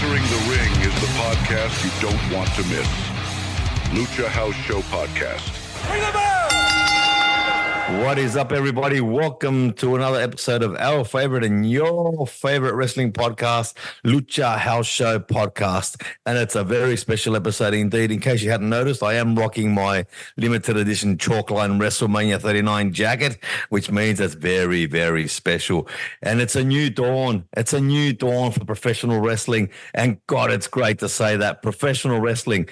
Entering the Ring is the podcast you don't want to miss. Lucha House Show Podcast. Bring them out! What is up, everybody? Welcome to another episode of our favorite and your favorite wrestling podcast, Lucha House Show Podcast. And it's a very special episode indeed. In case you hadn't noticed, I am rocking my limited edition Chalkline WrestleMania 39 jacket, which means it's very, very special. And it's a new dawn. It's a new dawn for professional wrestling. And God, it's great to say that professional wrestling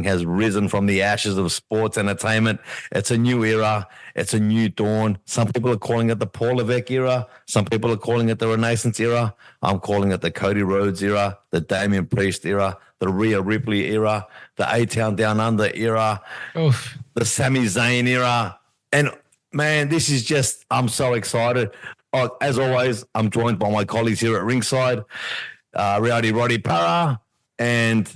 has risen from the ashes of sports entertainment. It's a new era. It's a new dawn. Some people are calling it the Paul Levesque era. Some people are calling it the Renaissance era. I'm calling it the Cody Rhodes era, the Damian Priest era, the Rhea Ripley era, the A-Town Down Under era, the Sami Zayn era. And, man, this is just, I'm so excited. As always, I'm joined by my colleagues here at ringside, Rowdy Roddy Parra and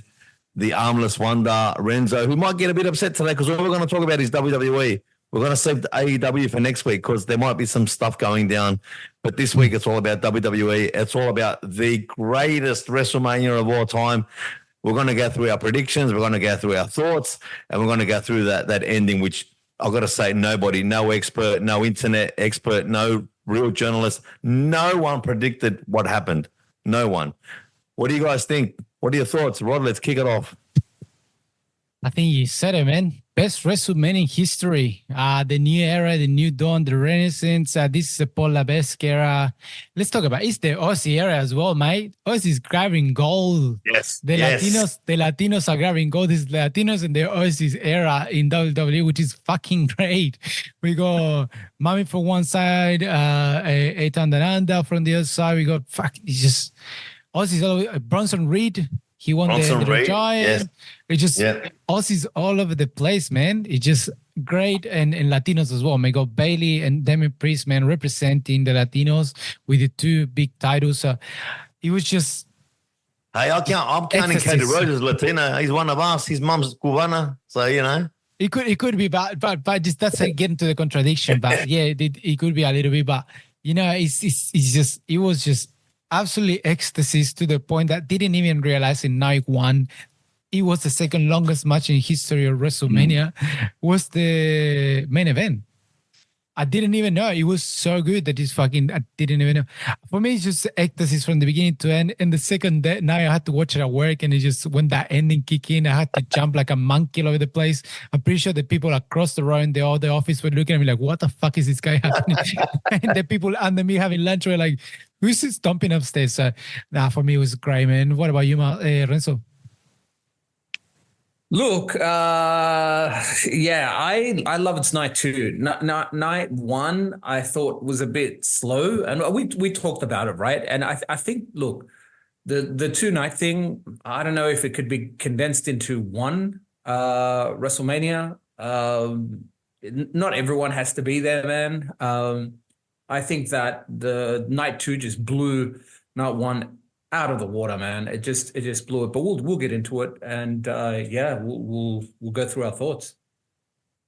the armless wonder, Renzo, who might get a bit upset today because all we're going to talk about is WWE. We're going to save the AEW for next week because there might be some stuff going down. But this week it's all about WWE. It's all about the greatest WrestleMania of all time. We're going to go through our predictions. We're going to go through our thoughts. And we're going to go through that ending, which I've got to say, nobody, no expert, no internet expert, no real journalist, no one predicted what happened. No one. What do you guys think? What are your thoughts? Rod, let's kick it off. I think you said it, man. Best WrestleMania in history. The new era, the new dawn, the Renaissance. This is the Paul Levesque era. Let's talk about it's the Aussie era as well, mate. Aussies grabbing gold. Yes. The Latinos are grabbing gold. This is the Latinos and the Aussies era in WWE, which is fucking great. We got Mami from one side, A-Town Down Under from the other side. We got it's just Aussies all over. Bronson Reed. He won the Giant. Yes. It's just Aussies all over the place, man. It's just great. And Latinos as well. We got Bailey and Damian Priest, man, representing the Latinos with the two big titles. It was just... Hey, I'm counting Cody Rhodes as Latino. He's one of us. His mum's Cubana. So, you know. It could be, but just that's getting to the contradiction. But yeah, it could be a little bit. But, you know, it was just absolutely ecstasy to the point that didn't even realize in night one it was the second longest match in history of WrestleMania was the main event. I didn't even know. It was so good that I didn't even know. For me, it's just ecstasy from the beginning to end. And the second day, now I had to watch it at work, and it just, when that ending kicked in, I had to jump like a monkey all over the place. I'm pretty sure the people across the road in the office were looking at me like, what the fuck is this guy happening? And the people under me having lunch were like, who's this stomping upstairs? So, for me, it was great, man. What about you, Renzo? Look, I love its night two. Night one, I thought was a bit slow, and we talked about it, right? And I think, look, the two night thing, I don't know if it could be condensed into one WrestleMania. Not everyone has to be there, man. I think that the night two just blew night one out of the water, man. It just blew it. But we'll get into it, and we'll go through our thoughts.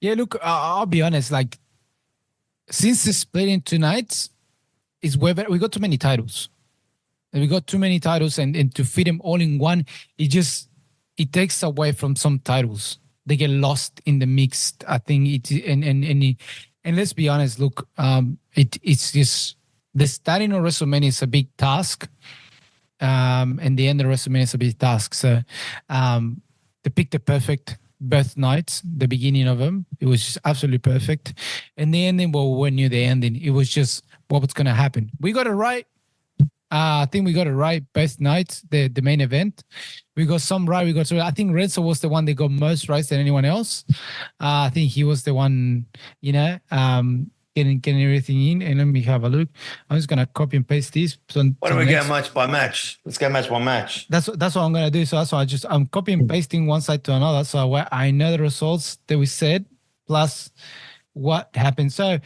Yeah, look, I'll be honest. Like, since the split in two nights, we got too many titles. And we got too many titles, and to fit them all in one, it takes away from some titles. They get lost in the mix. I think and let's be honest. Look, it's just the starting of WrestleMania is a big task. And the end of WrestleMania is a big task. So they picked the perfect both nights, the beginning of them. It was just absolutely perfect. And the ending, well, we knew the ending. It was just what was going to happen. We got it right. I think we got it right both nights, the main event. We got some right. I think Renzo was the one that got most right than anyone else. I think he was the one, getting everything in. And let me have a look. I'm just gonna copy and paste this. Why don't we go match by match? Let's go match by match. That's what I'm gonna do. So that's why I'm copying and pasting one side to another. So I know the results that we said plus what happened. So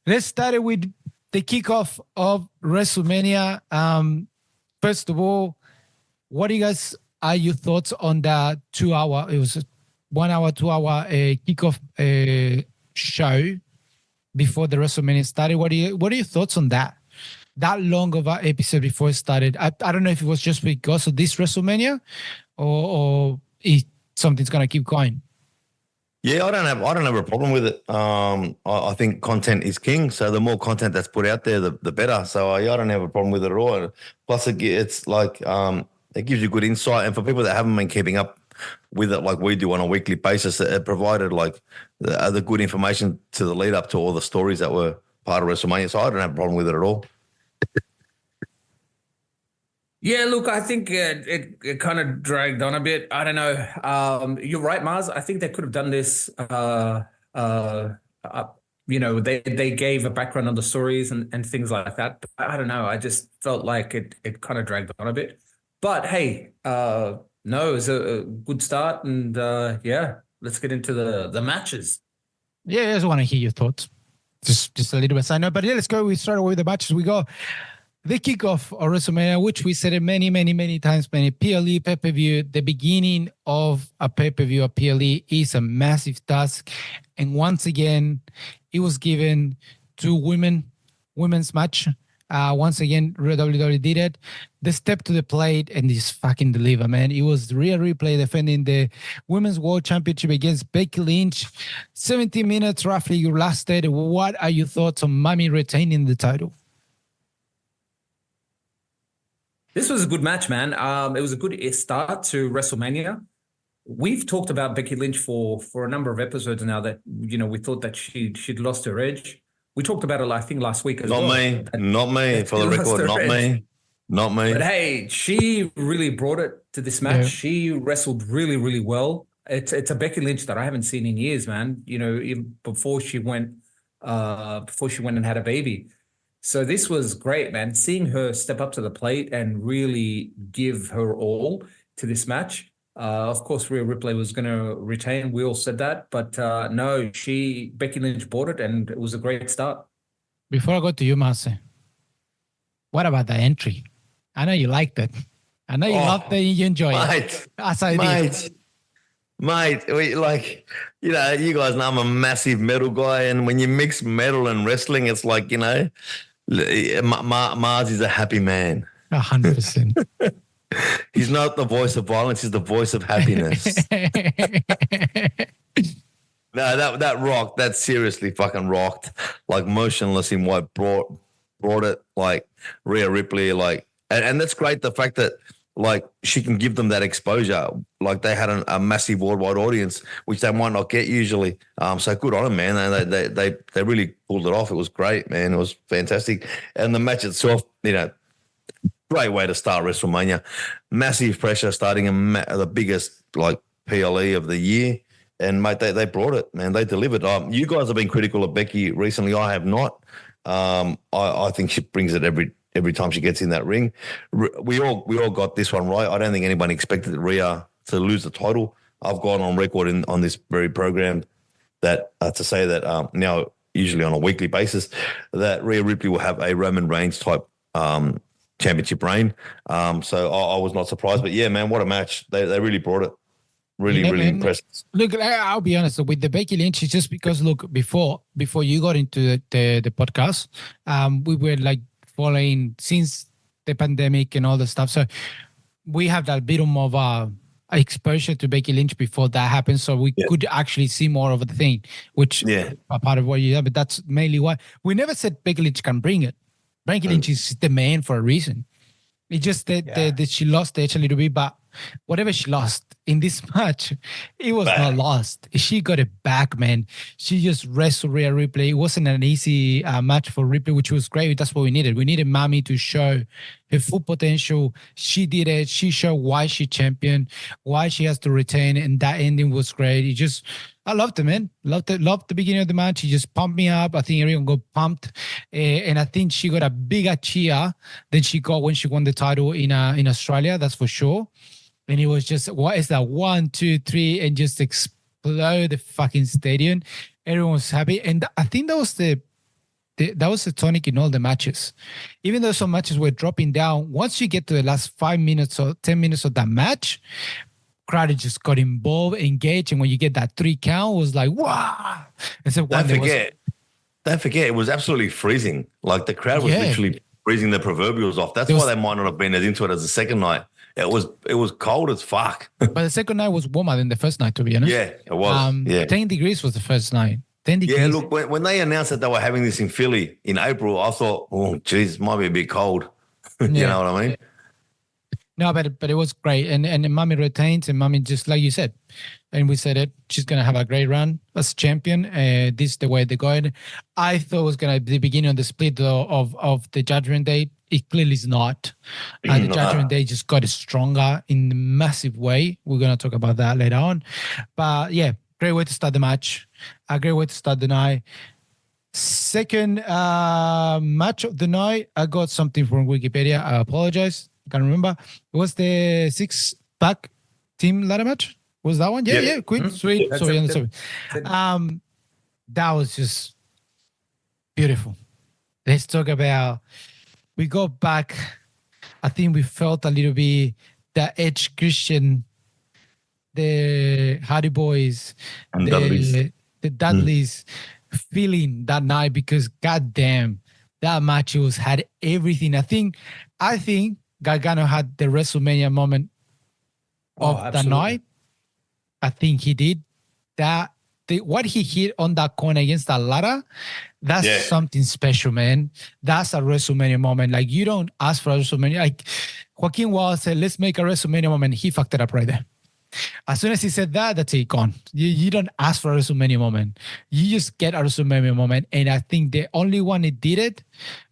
let's start it with the kickoff of WrestleMania. First of all, what do you guys are your thoughts on the 2 hour? It was 1 hour, 2 hour kickoff show before the WrestleMania started. What are your thoughts on that? that long of an episode before it started. I don't know if it was just because of this WrestleMania or if something's gonna keep going. Yeah, I don't have a problem with it. I think content is king, so the more content that's put out there, the better. So yeah, I don't have a problem with it at all. Plus, it's like it gives you good insight, and for people that haven't been keeping up with it like we do on a weekly basis, it provided like the good information to the lead up to all the stories that were part of WrestleMania. So I don't have a problem with it at all. Yeah, look, I think it kind of dragged on a bit. I don't know. You're right, Mars. I think they could have done this. They gave a background on the stories and things like that. But I don't know. I just felt like it kind of dragged on a bit. But hey, no, it was a good start, and yeah, let's get into the matches. Yeah, I just want to hear your thoughts. Just a little bit side note, but yeah, let's go. We start with the matches. We go. The kickoff of WrestleMania, which we said it many, many, many times, many PLE pay-per-view, the beginning of a pay-per-view, a PLE is a massive task. And once again, it was given to women's match. Once again, WWE did it. The step to the plate and just fucking deliver, man. It was Rhea Ripley defending the Women's World Championship against Becky Lynch. 70 minutes roughly lasted. What are your thoughts on Mami retaining the title? This was a good match, man. It was a good start to WrestleMania. We've talked about Becky Lynch for a number of episodes now that, we thought that she'd lost her edge. We talked about it, I think, last week as well. Not me, for the record, not me. But hey, she really brought it to this match. Yeah. She wrestled really, really well. It's a Becky Lynch that I haven't seen in years, man. Even before she went and had a baby. So this was great, man. Seeing her step up to the plate and really give her all to this match. Of course, Rhea Ripley was going to retain. We all said that. But no, Becky Lynch bought it, and it was a great start. Before I go to you, Marce, what about the entry? I know you liked it. I know you loved it. You enjoyed it. As I did. Mate, you guys know I'm a massive metal guy. And when you mix metal and wrestling, it's like, Mars is a happy man. 100%. He's not the voice of violence. He's the voice of happiness. No, that rocked. That seriously fucking rocked. Like Motionless in White brought it. Like Rhea Ripley. And that's great. The fact that she can give them that exposure. Like they had a massive worldwide audience, which they might not get usually. So good on them, man. And they really pulled it off. It was great, man. It was fantastic. And the match itself, great way to start WrestleMania. Massive pressure starting the biggest PLE of the year. And mate, they brought it, man. They delivered. You guys have been critical of Becky recently. I have not. I think she brings it every time she gets in that ring. We all got this one right. I don't think anybody expected Rhea to lose the title. I've gone on record on this very program that to say that now, usually on a weekly basis, that Rhea Ripley will have a Roman Reigns type championship reign. So I was not surprised. But yeah, man, what a match. They really brought it. Really impressive. Look, I'll be honest with the Becky Lynch. It's just because before you got into the podcast, we were following since the pandemic and all the stuff. So we have that bit more of exposure to Becky Lynch before that happened. So we could actually see more of the thing, which a part of what you have. But that's mainly why we never said Becky Lynch can bring it. Becky Lynch is the man for a reason. It's just that she lost the edge a little bit, but whatever she lost in this match, it was not lost. She got it back, man. She just wrestled Rhea Ripley. It wasn't an easy match for Ripley, which was great. That's what we needed. We needed Mami to show her full potential. She did it. She showed why she championed, why she has to retain, and that ending was great. I loved it, man. Loved the beginning of the match. He just pumped me up. I think everyone got pumped. And I think she got a bigger cheer than she got when she won the title in Australia. That's for sure. And it was just, what is that? 1, 2, 3, and just explode the fucking stadium. Everyone was happy. And I think that was the tonic in all the matches. Even though some matches were dropping down, once you get to the last 5 minutes or 10 minutes of that match, crowd just got involved, engaged, and when you get that 3 count, it was like, wow. And so don't forget, it was absolutely freezing. Like the crowd was literally freezing the proverbials off. That's why they might not have been as into it as the second night. It was cold as fuck. But the second night was warmer than the first night, to be honest. Yeah, it was. 10 degrees was the first night. 10 degrees. Yeah, look, when they announced that they were having this in Philly in April, I thought, oh, geez, might be a bit cold. You know what I mean? No, but it was great. And Mummy retains, and Mummy, just like you said, and we said it, she's going to have a great run as champion. This is the way they're going. I thought it was going to be the beginning of the split of the Judgment Day. It clearly is not. The Judgment Day just got stronger in a massive way. We're going to talk about that later on. But yeah, great way to start the match. A great way to start the night. Second match of the night, I got something from Wikipedia. I apologize. Can't remember. It was the 6-pack team ladder match. Was that one? Yeah, quick, sweet. Sorry. That was just beautiful. Let's talk about. We go back. I think we felt a little bit the Edge Christian, the Hardy Boys, and Dudleys. The Dudleys feeling that night, because goddamn, that match had everything. I think Gargano had the WrestleMania moment of the night. I think he did that. What he hit on that corner against that ladder, that's something special, man. That's a WrestleMania moment. Like, you don't ask for a WrestleMania. Like, Joaquin Wilde said, let's make a WrestleMania moment. He fucked it up right there. As soon as he said that, that's it, gone. You don't ask for a WrestleMania moment. You just get a WrestleMania moment. And I think the only one that did it,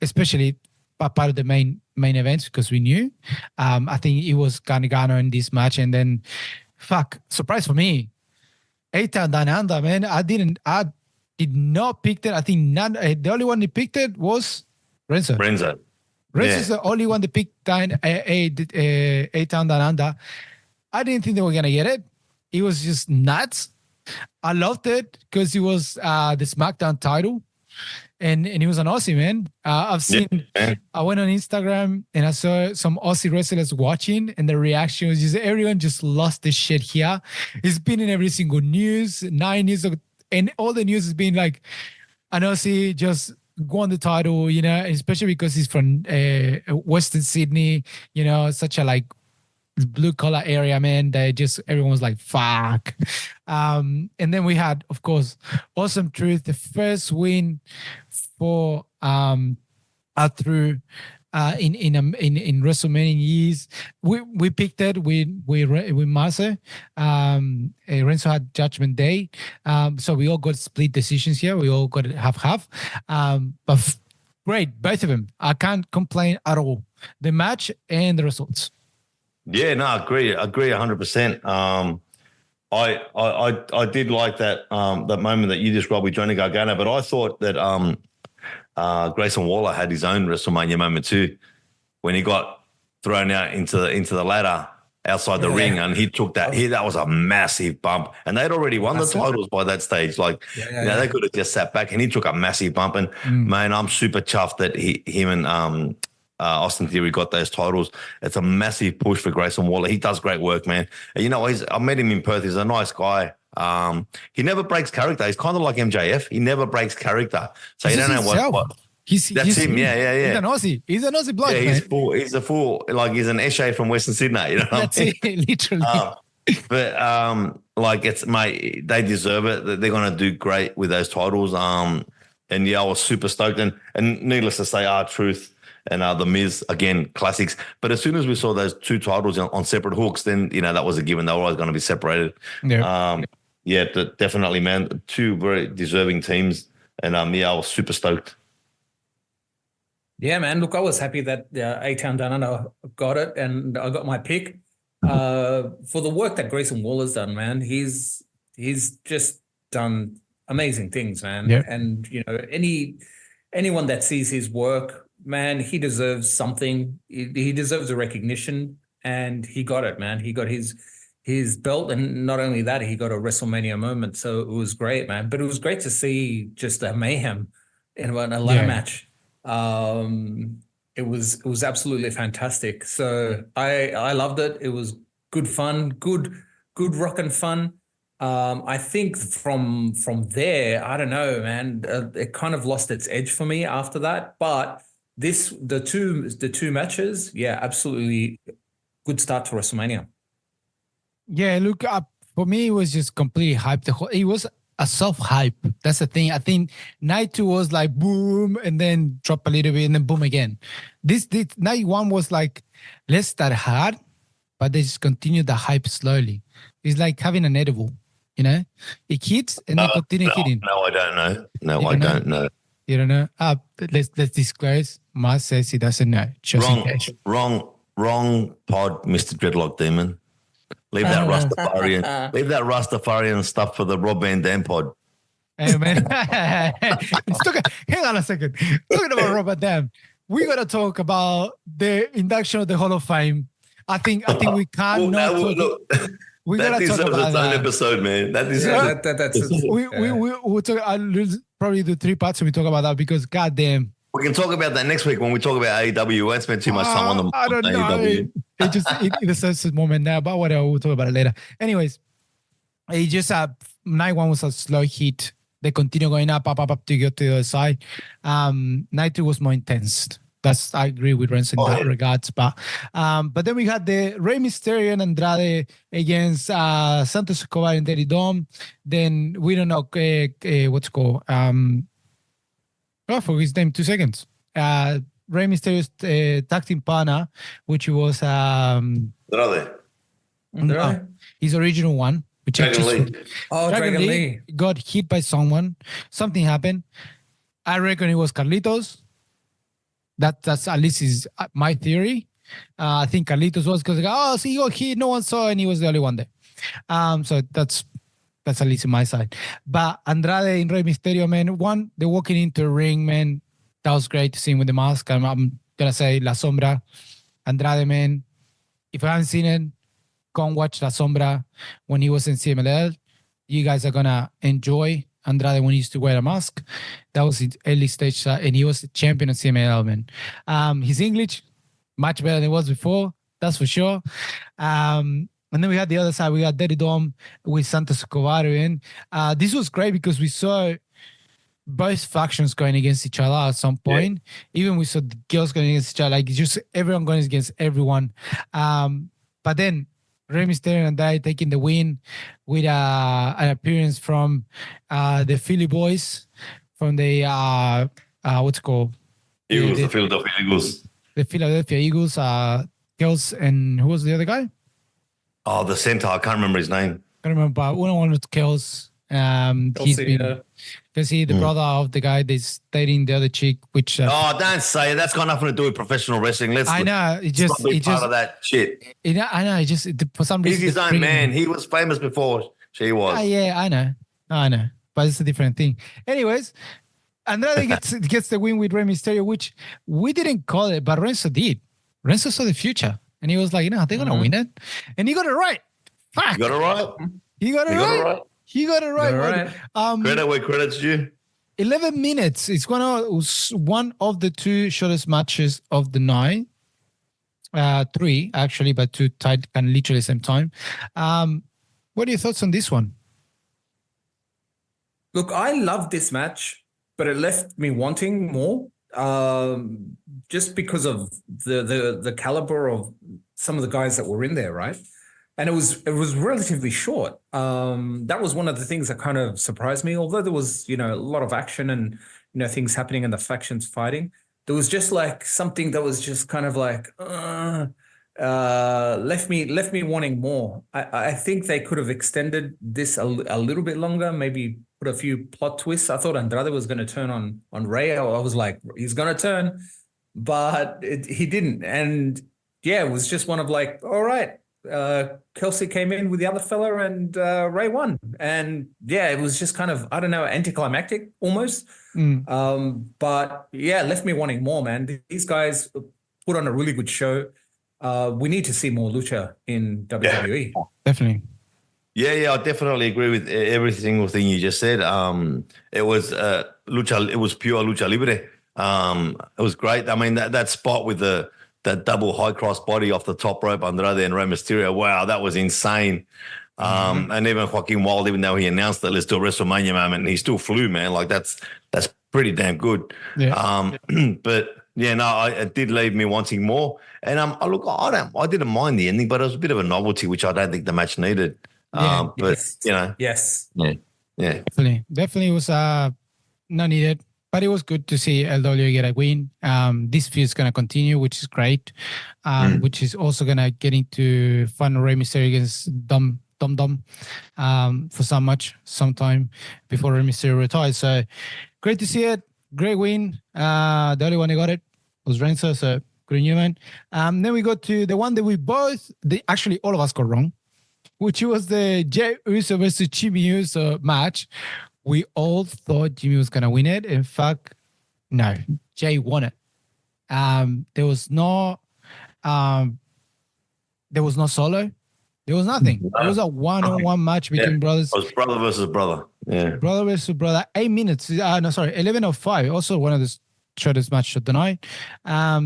especially part of the main events, because we knew, I think it was Gargano in this match. And then, surprise for me, A-Town Down Under, man. I did not pick it. I think the only one that picked it was Renzo. Renzo's the only one that picked A-Town Down Under. I didn't think they were going to get it. It was just nuts. I loved it because it was the SmackDown title. And he was an Aussie, man. I've seen, I went on Instagram and I saw some Aussie wrestlers watching, and the reaction was just, everyone just lost their shit here. It's been in every single news, 9 years of, and all the news has been like, an Aussie just won the title, especially because he's from Western Sydney, such a like blue collar area, man. Everyone was like, fuck. And then we had, of course, Awesome Truth, the first win for through in WrestleMania years. We picked it with Marce. Renzo had Judgment Day. So we all got split decisions here. We all got half. But great, both of them. I can't complain at all. The match and the results. Yeah, no, I agree 100%. I did like that moment that you described with Johnny Gargano, but I thought that Grayson Waller had his own WrestleMania moment too, when he got thrown out into the ladder outside the ring, and he took that. That was a massive bump, and they'd already won the titles by that stage. Like, they could have just sat back, and he took a massive bump. And man, I'm super chuffed that him and Austin Theory got those titles. It's a massive push for Grayson Waller. He does great work, man. And, I met him in Perth. He's a nice guy. He never breaks character. He's kind of like MJF. He never breaks character. So you don't know what. That's him. Yeah. He's an Aussie. He's an Aussie bloke. Yeah, he's a full, like, he's an Eshe from Western Sydney. You know what I mean? It, literally. Like, it's, mate, they deserve it. They're going to do great with those titles. And I was super stoked. And needless to say, R-Truth and The Miz, again, classics. But as soon as we saw those two titles on separate hooks, then, that was a given. They were always going to be separated. Yeah. Definitely, man. Two very deserving teams. And, I was super stoked. Yeah, man. Look, I was happy that A-Town Down Under got it, and I got my pick. For the work that Grayson Waller's done, man, he's just done amazing things, man. Yeah. And, anyone that sees his work, man, he deserves something. He deserves a recognition, and he got it, man. He got his belt, and not only that, he got a WrestleMania moment. So it was great, man. But it was great to see just a mayhem in a ladder match. It was absolutely fantastic. So I loved it. It was good fun, good rockin' fun. I think from there, I don't know, man, it kind of lost its edge for me after that. But the two matches, yeah, absolutely good start to WrestleMania. Yeah, look, for me, it was just completely hype. It was a soft hype. That's the thing. I think night 2 was like boom and then drop a little bit and then boom again. This night 1 was like, let's start hard, but they just continue the hype slowly. It's like having an edible, you know? It hits and then continue hitting. No, I don't know. No, I don't know. You don't know? Let's disclose. Mars says he doesn't know. Just in case. Wrong pod, Mr. Dreadlock Demon. Leave that Rastafarian stuff for the Rob Van Dam pod. Hey, man. Hang on a second. Talking about Rob Van Dam, we gotta talk about the induction of the Hall of Fame. I think we can't we gotta talk about that episode, man. We'll talk. I'll probably do 3 parts and we talk about that because goddamn. We can talk about that next week when we talk about AEW. We won't spend too much time on them. I don't know. AEW. It deserves a moment now, but whatever. We'll talk about it later. Anyways, it just night 1 was a slow hit. They continue going up to get to the other side. Night 2 was more intense. I agree with Renzo in that regards. But then we had the Rey Mysterio and Andrade against Santos Escobar and Daddy Dom. Then we don't know what's it called. For his name, 2 seconds. Rey Mysterio's tag team partner, which was his original one, which Dragon Lee. Dragon Lee got hit by someone. Something happened. I reckon it was Carlitos. That's at least is my theory. I think Carlitos was because he got hit, no one saw, and he was the only one there. So that's at least in my side. But Andrade and Rey Mysterio, man, they're walking into the ring, man. That was great to see him with the mask. I'm gonna say La Sombra. Andrade, man. If you haven't seen it, go and watch La Sombra when he was in CMLL. You guys are gonna enjoy Andrade when he used to wear a mask. That was his early stage, and he was the champion of CMLL, man. His English, much better than it was before, that's for sure. And then we had the other side, we got Daddy Dom with Santos Escobar. And this was great because we saw both factions going against each other at some point. Yeah. Even we saw the girls going against each other, like just everyone going against everyone. But then Rey Mysterio and Andrade taking the win with an appearance from the Philly boys, from the what's it called? Eagles, the Philadelphia Eagles. The Philadelphia Eagles, girls, and who was the other guy? Oh, the center. I can't remember his name. I can't remember, but one of the girls. He's been because the brother of the guy that's dating the other chick, which don't say it. That's got nothing to do with professional wrestling. I know it just part of that shit. I know it just for some reason he's his own man. He was famous before she was. Yeah, I know, but it's a different thing. Anyways, Andrade gets the win with Rey Mysterio, which we didn't call it, but Renzo did. Renzo saw the future, and he was like, they're gonna win it, and he got it right. Fuck, you got it right. He got it right. He got it right. Credit where credit's due. 11 minutes. It's one of the 2 shortest matches of the night. 3 actually, but 2 tied kind of literally the same time. What are your thoughts on this one? Look, I love this match, but it left me wanting more. Just because of the caliber of some of the guys that were in there, right? And it was relatively short. That was one of the things that kind of surprised me. Although there was, a lot of action and, things happening and the factions fighting, there was just like something that was just kind of like left me wanting more. I think they could have extended this a little bit longer, maybe put a few plot twists. I thought Andrade was going to turn on Rey. I was like, he's going to turn, but he didn't. And yeah, it was just one of like, all right. Kelsey came in with the other fella and Rey won. And yeah, it was just kind of, I don't know, anticlimactic almost. But yeah, left me wanting more, man. These guys put on a really good show. We need to see more lucha in WWE. Yeah, definitely. Yeah, I definitely agree with every single thing you just said. It was lucha. It was pure lucha libre. It was great. I mean, that spot with that double high cross body off the top rope, Andrade and Rey Mysterio. Wow, that was insane. And even Joaquin Wilde, even though he announced that let's do a WrestleMania moment, he still flew, man. Like that's pretty damn good. Yeah. But Yeah, no, it did leave me wanting more. And I didn't mind the ending, but it was a bit of a novelty, which I don't think the match needed. Yeah. But Yes. you know, Yes. yeah. Definitely was not needed, but it was good to see LW get a win. This feud is gonna continue, which is great. Which is also gonna get into fun Rey Mysterio against Dom for some time before Rey Mysterio retires. So great to see it. Great win. The only one who got it was Renzo, so good on you, man. Then we go to the one that actually all of us got wrong, which was the Jey Uso versus Jimmy Uso match. We all thought Jimmy was gonna win it. In fact, no, Jey won it. There was no solo. There was nothing. It was a one-on-one match between brothers. It was brother versus brother. Yeah. Brother versus brother. 8 minutes. 11:05. Also one of the shortest matches of the night. I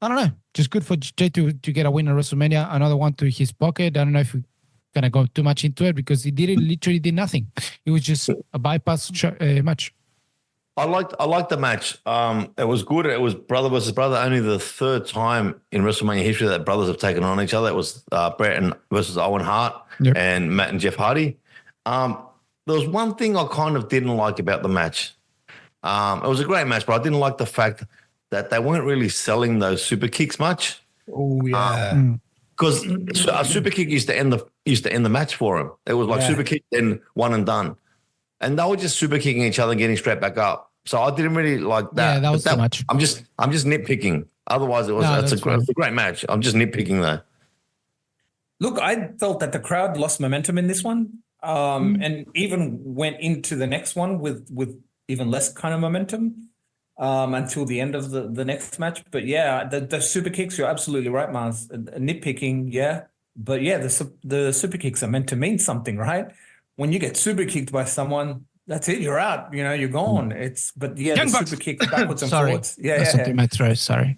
don't know. Just good for Jey to get a win at WrestleMania. Another one to his pocket. I don't know if we're going to go too much into it because he literally did nothing. It was just a bypass match. I liked the match. It was good. It was brother versus brother. Only the third time in WrestleMania history that brothers have taken on each other. It was Brett versus Owen Hart and Matt and Jeff Hardy. There was one thing I kind of didn't like about the match. It was a great match, but I didn't like the fact that they weren't really selling those super kicks much. Oh yeah. Because a super kick used to end the match for him. It was like super kick, then one and done. And they were just super kicking each other and getting straight back up. So I didn't really like that. Yeah, that was too much. I'm just nitpicking. Otherwise, it's a great match. I'm just nitpicking though. Look, I felt that the crowd lost momentum in this one, and even went into the next one with even less kind of momentum until the end of the next match. But yeah, the super kicks, you're absolutely right, Mars. Nitpicking, yeah. But yeah, the super kicks are meant to mean something, right? When you get super kicked by someone, that's it. You're out. You know, you're gone. Young Bucks. Super kicks backwards and Sorry. forwards. Yeah, That's something in my throat. Sorry.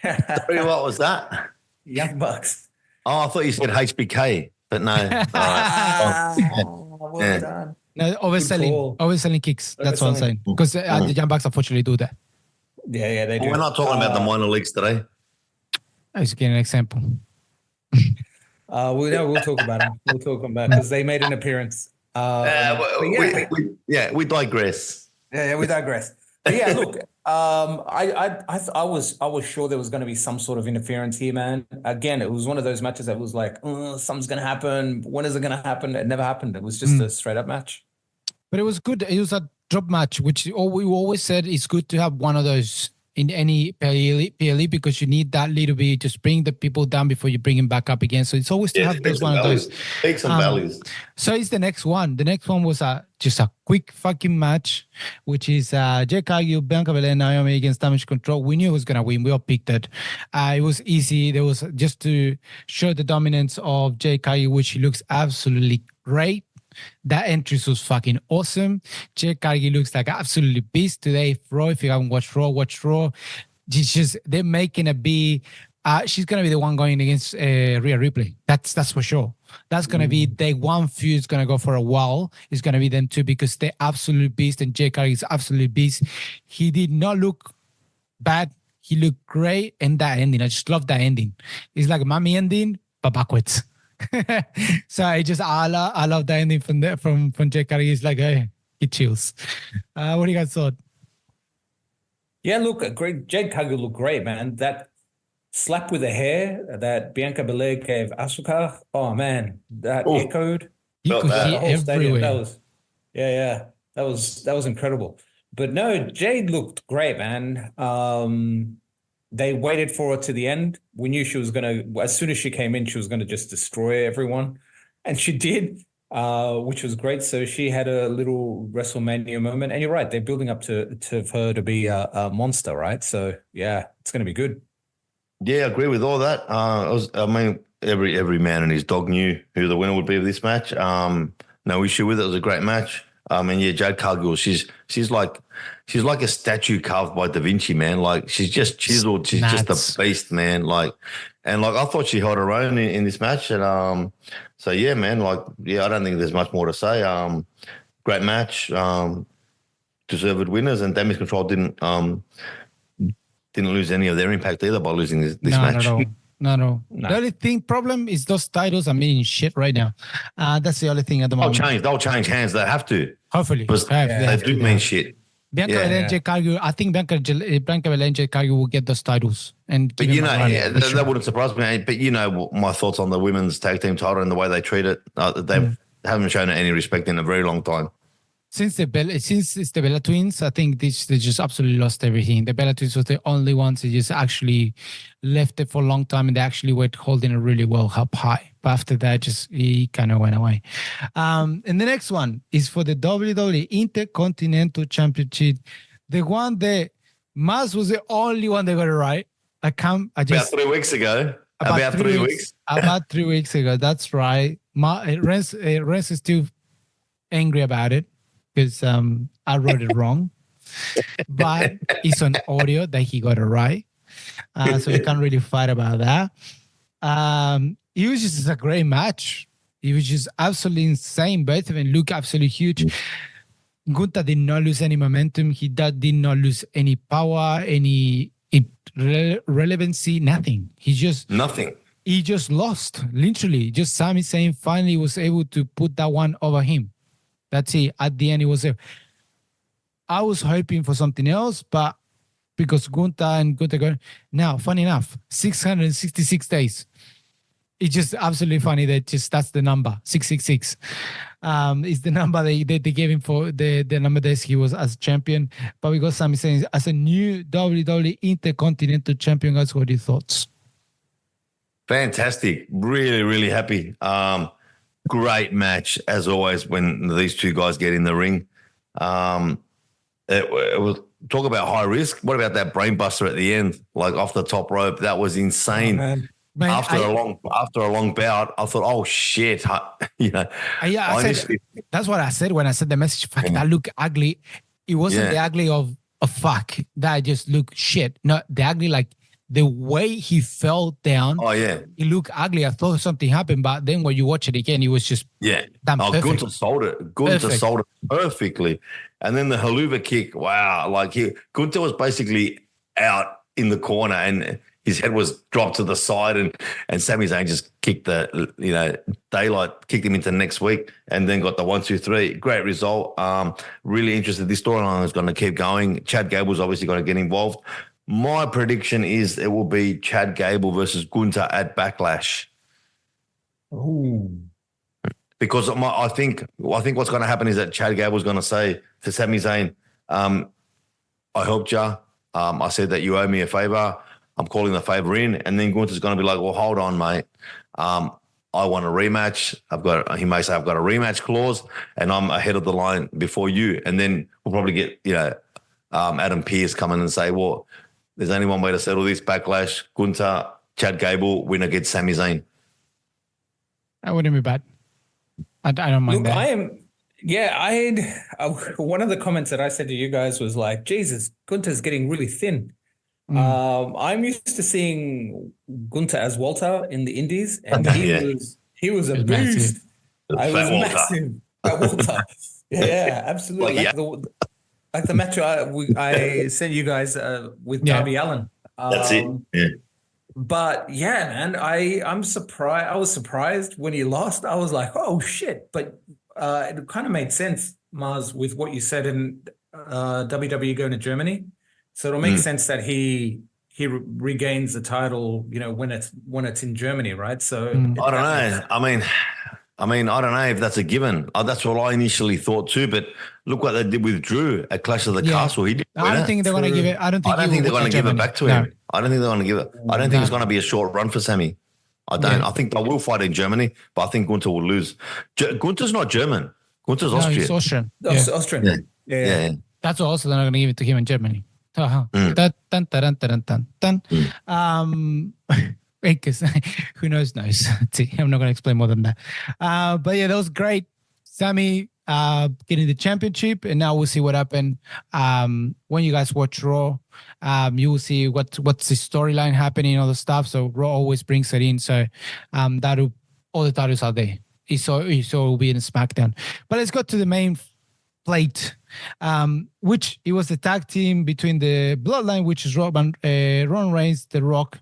Sorry, what was that? Young Bucks. Oh, I thought you said HBK, but no. All right. Well done. No, overselling kicks. That's what I'm saying. Because the Young Bucks unfortunately do that. Yeah, they do. We're not talking about the minor leagues today. I was getting an example. We'll talk about them. We'll talk about because they made an appearance. We digress. Yeah, we digress. But yeah, look, I was sure there was going to be some sort of interference here, man. Again, it was one of those matches that was like, something's going to happen. When is it going to happen? It never happened. It was just a straight up match. But it was good. It was a drop match, which we always said it's good to have one of those in any PLE because you need that little bit, just bring the people down before you bring them back up again. So it's always to have those one of those. Take some values. So it's the next one. The next one was just a quick fucking match, which is Jade Cargill, Bianca Belair, Naomi against Damage Control. We knew it was going to win. We all picked it. It was easy. There was just to show the dominance of Jade Cargill, which she looks absolutely great. That entrance was fucking awesome. Jade Cargill looks like absolutely beast today. Raw, if you haven't watched Raw, watch Raw. They're making a be. She's gonna be the one going against Rhea Ripley. That's for sure. That's gonna be the one feud is gonna go for a while. It's gonna be them two because they're absolute beast and Jade Cargill is absolute beast. He did not look bad. He looked great, and that ending, I just love that ending. It's like a mommy ending, but backwards. So I love the ending from Jade Cargill. It's like, hey, it chills. What do you guys thought? Yeah, look, great. Jade Cargill looked great, man. That slap with the hair that Bianca Belair gave Asuka. Oh man, that echoed. You could see everywhere. That was incredible. But no, Jade looked great, man. They waited for her to the end. We knew she was as soon as she came in, she was gonna just destroy everyone, and she did, which was great. So she had a little WrestleMania moment, and you're right, they're building up to her to be a monster, right? So yeah, it's gonna be good. Yeah, I agree with all that. Every man and his dog knew who the winner would be of this match. No issue with it. It was a great match. Jade Cargill, she's like a statue carved by Da Vinci, man. Like she's just chiseled. She's just a beast, man. I thought she held her own in this match. And so yeah, man, I don't think there's much more to say. Great match. Deserved winners, and Damage Control didn't didn't lose any of their impact either by losing this match. Not at all. No. No. The only problem is those titles are meaning shit right now. That's the only thing at the moment. They'll change hands. They have to. Hopefully. Because they do mean shit. Bianca Yeah. Belanger Cargill, I think Bianca Belanger Cargill will get those titles. But that wouldn't surprise me. But my thoughts on the women's tag team title and the way they treat it. They haven't shown it any respect in a very long time. Since it's the Bella Twins, I think they just absolutely lost everything. The Bella Twins was the only ones that just actually left it for a long time, and they actually were holding it really well up high. But after that, he kind of went away. And the next one is for the WWE Intercontinental Championship. The one that Maz was the only one that got it right. About 3 weeks ago. About 3 weeks. About 3 weeks ago. That's right. Renz is still angry about it because I wrote it wrong. But it's on audio that he got it right. So we can't really fight about that. It was just a great match. It was just absolutely insane. Both of them look absolutely huge. Gunther did not lose any momentum. He did not lose any power, any relevancy, nothing. Nothing. He just lost, literally. Just Sami Zayn finally was able to put that one over him. That's it. At the end, it was there. I was hoping for something else, but because Gunther got now, funny enough, 666 days. It's just absolutely funny that that's the number, 666. Is the number they gave him for the number days he was as champion. But we got Sami Zayn as a new WWE Intercontinental Champion. Guys, what are your thoughts? Fantastic. Really, really happy. Great match, as always, when these two guys get in the ring. It was talk about high risk. What about that brain buster at the end, like off the top rope? That was insane. Man, after a long bout, I thought, oh shit, that's what I said when I said the message. Fuck, that looked ugly. It wasn't the ugly of fuck. That just looked shit. No, the ugly, like the way he fell down. Oh yeah, it looked ugly. I thought something happened, but then when you watch it again, it was just damn perfect. Gunther sold it. Gunther sold it perfectly. And then the haluva kick. Wow, Gunther was basically out in the corner and his head was dropped to the side, and Sami Zayn just kicked daylight, kicked him into next week, and then got the 1, 2, 3. Great result. Really interested. This storyline is going to keep going. Chad Gable's obviously going to get involved. My prediction is it will be Chad Gable versus Gunther at Backlash. Ooh. Because I think what's going to happen is that Chad Gable's going to say to Sami Zayn, I helped you. I said that you owe me a favor. I'm calling the favor in. And then Gunther's going to be like, well, hold on, mate. I want a rematch. He may say I've got a rematch clause and I'm ahead of the line before you. And then we'll probably get, Adam Pearce come in and say, well, there's only one way to settle this. Backlash, Gunther, Chad Gable, winner gets Sami Zayn. That wouldn't be bad. I don't mind that. One of the comments that I said to you guys was like, Jesus, Gunther's getting really thin. I'm used to seeing Gunther as Walter in the Indies, and he was a beast. I was massive. Walter. Yeah, absolutely. Like the match I sent you guys with Darby Allin. That's it. Yeah. But yeah, man, I'm surprised. I was surprised when he lost. I was like, oh shit. But it kind of made sense, Mars, with what you said in WWE going to Germany. So it'll make sense that he regains the title, when it's in Germany, right? So I don't know. I mean, I don't know if that's a given. That's what I initially thought too. But look what they did with Drew at Clash of the Castle. He did. I don't think they're going to give it. I don't think they're going to give it back to him. I don't think they're going to give it. I don't think it's going to be a short run for Sammy. I don't. I think they will fight in Germany, but I think Gunther will lose. Gunther's not German. Gunther's Austrian. He's Austrian. Austrian. Yeah. That's also they're not going to give it to him in Germany. Because who knows? See, I'm not going to explain more than that. But yeah, that was great. Sammy getting the championship, and now we'll see what happened. When you guys watch Raw, you will see what's the storyline happening, all the stuff. So Raw always brings it in. So all the titles are there. It will be in SmackDown. But let's go to the main plate, which it was the tag team between the Bloodline, which is Roman Reigns, The Rock,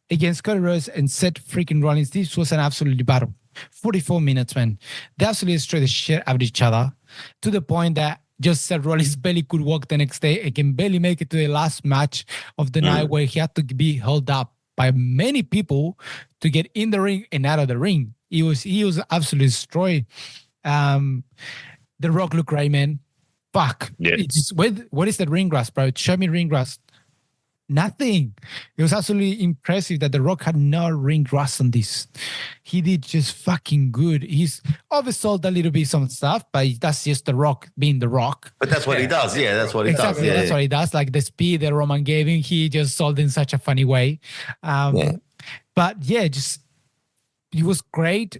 against Cody Rhodes and Seth freaking Rollins. This was an absolutely battle. 44 minutes, man. They absolutely destroyed the shit out of each other to the point that just Seth Rollins barely could walk the next day and can barely make it to the last match of the night, where he had to be held up by many people to get in the ring and out of the ring. He was absolutely destroyed. The Rock looked great, man. Fuck. Yeah. It's just, what is the ring grass, bro? Show me ring grass. Nothing. It was absolutely impressive that The Rock had no ring rust on this. He did just fucking good. He's oversold a little bit some stuff, but that's just The Rock being The Rock. But that's what he does. Yeah, that's what he Exactly, does. Yeah, that's what he does. Like the speed that Roman gave him, he just sold in such a funny way. But yeah, just it was great.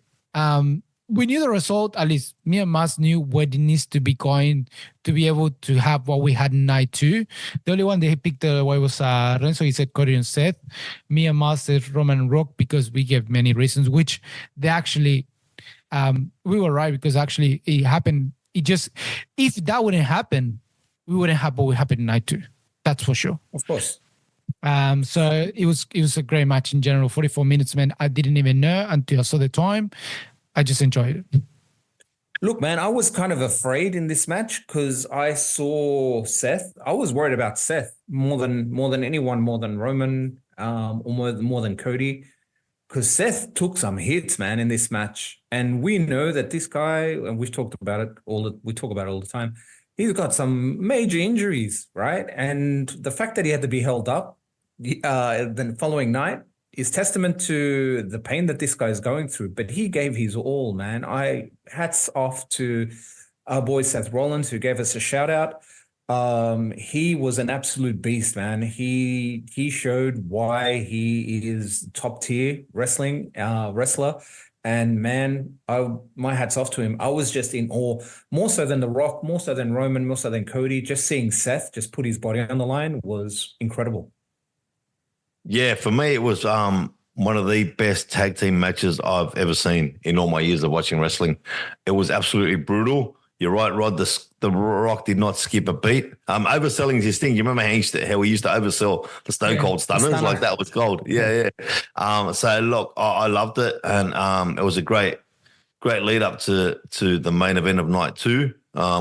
We knew the result, at least me and Mas knew where it needs to be going to be able to have what we had in night 2. The only one that he picked was Renzo. He said Cody and Seth. Me and Mas said Roman and Rock because we gave many reasons, which they actually, we were right because actually it happened. It just, if that wouldn't happen, we wouldn't have what happened in night 2. That's for sure. Of course. So it was a great match in general. 44 minutes, man. I didn't even know until I saw the time. I just enjoyed it. Look, man, I was kind of afraid in this match because I saw Seth. I was worried about Seth more than anyone, more than Roman, or more than Cody, because Seth took some hits, man, in this match, and we know that this guy, and we talk about it all the time. He's got some major injuries, right? And the fact that he had to be held up the following night is testament to the pain that this guy is going through. But he gave his all, man. Hats off to our boy Seth Rollins, who gave us a shout out. He was an absolute beast, man. He showed why he is top tier wrestler. And man, my hat's off to him. I was just in awe, more so than The Rock, more so than Roman, more so than Cody. Just seeing Seth just put his body on the line was incredible. Yeah, for me, it was one of the best tag team matches I've ever seen in all my years of watching wrestling. It was absolutely brutal. You're right, Rod. The Rock did not skip a beat. Overselling is his thing. You remember how he used to oversell the Stone Cold Stunners? Like that was gold. Yeah. So look, I loved it, and it was a great lead up to the main event of night 2.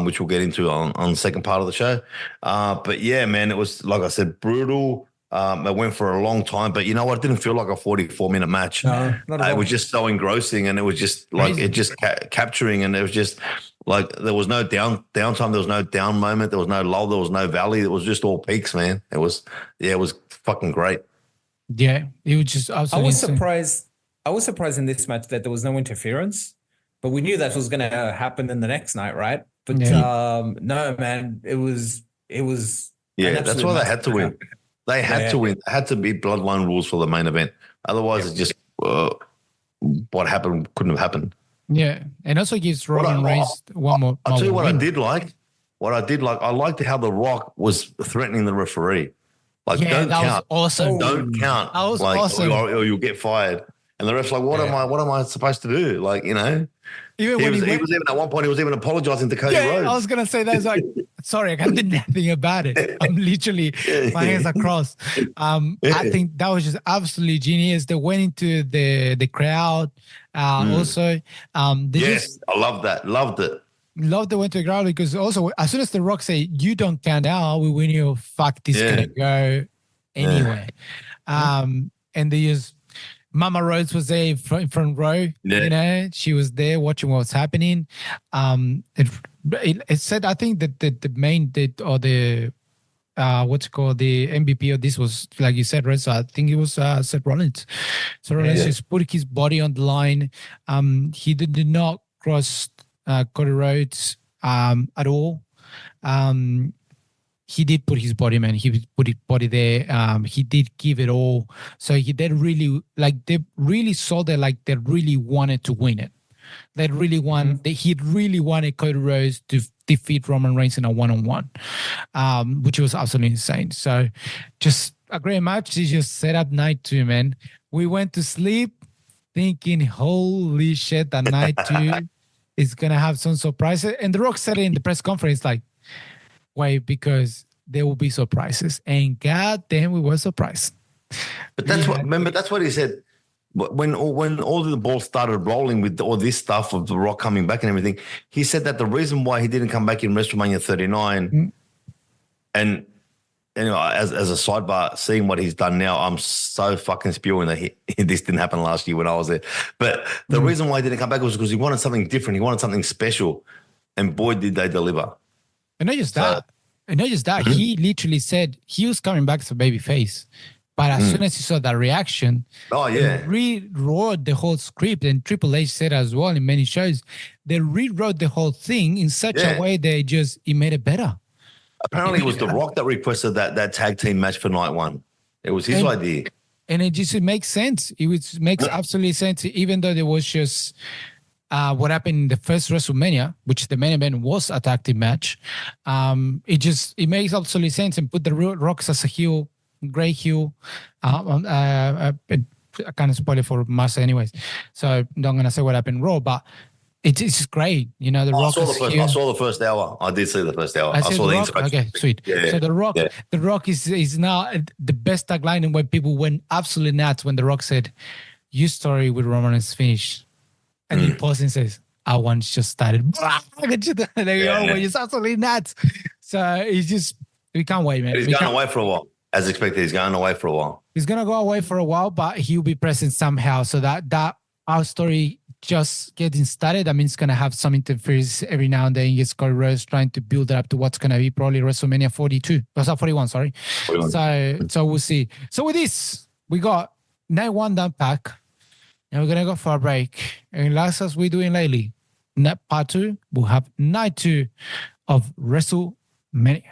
Which we'll get into on the second part of the show. But yeah, man, it was, like I said, brutal. It went for a long time, but you know what? It didn't feel like a 44-minute match. No, not at all. It was just so engrossing, and it was just like it just capturing, and it was just like there was no downtime, there was no down moment, there was no lull, there was no valley. It was just all peaks, man. It was fucking great. Yeah, it was just absolutely insane. I was surprised in this match that there was no interference, but we knew that was going to happen in the next night, right? But no, man, it was. Yeah, that's why they had to win. They had to win. It had to be bloodline rules for the main event. Otherwise, it just what happened couldn't have happened. Yeah, and also gives Roman Reigns one more. I'll tell you what I did like. I liked how The Rock was threatening the referee. Like, don't count. Was awesome. Don't count. That was awesome. Or you'll get fired. And the ref's like, what am I supposed to do? Like, you know. He was even at one point, he was even apologizing to Cody Rhodes. I was going to say that. Like, sorry, I can't do nothing about it. I'm literally, my hands are crossed. I think that was just absolutely genius. They went into the crowd. Also, I love that. Loved it. Loved they went to the crowd because also, as soon as The Rock say, you don't count out, we win you, fuck, this going to go anyway. And they just, Mama Rose was there in front row. Yeah. You know, she was there watching what was happening. It said, I think that the main the MVP of this was, like you said, right? So I think it was Seth Rollins. So Rollins just put his body on the line. He did not cross Cody Rhodes at all. He did put his body, man. He put his body there. He did give it all. So they really saw that, like, they really wanted to win it. They really he really wanted Cody Rhodes to defeat Roman Reigns in a one-on-one, which was absolutely insane. So just a great match. They just set up night 2, man. We went to sleep thinking, holy shit, that night 2 is gonna have some surprises. And The Rock said it in the press conference, like, wait, because there will be surprises. And god damn, we were surprised. But that's what he said. When all the balls started rolling with all this stuff of The Rock coming back and everything, he said that the reason why he didn't come back in WrestleMania 39, and anyway, as a sidebar, seeing what he's done now, I'm so fucking spewing that this didn't happen last year when I was there. But the reason why he didn't come back was because he wanted something different. He wanted something special, and boy, did they deliver. And not just that, he literally said he was coming back as a babyface. But as soon as he saw that reaction, they rewrote the whole script. And Triple H said as well in many shows, they rewrote the whole thing in such a way it made it better. Apparently, it was The Rock that requested that tag team match for night one. It was his idea. And it makes sense. It makes absolutely sense, even though there was just what happened in the first WrestleMania, which the main event was a tag team match. It makes absolutely sense, and put the Rocks as a heel. Great heel. I can't spoil it for Massa anyways, so I'm not going to say what happened Raw, but it's just great. The Rock. I saw the first hour. I did see the first hour. I saw the interaction. Okay, sweet. Yeah, so the Rock is now the best tagline, and when people went absolutely nuts when the Rock said, "Your story with Roman is finished," and he pauses and says, "I once just started." It's absolutely nuts. So it's just, we can't wait, man. He's going away for a while. As expected, he's going away for a while. He's going to go away for a while, but he'll be present somehow. So that our story just getting started. I mean, it's going to have some interference every now and then. It's Cody Rhodes trying to build it up to what's going to be probably WrestleMania 42. That's not 41, sorry. 41. So we'll see. So with this, we got night one done pack, and we're going to go for a break. And last as we're doing lately, part two, we'll have night two of WrestleMania.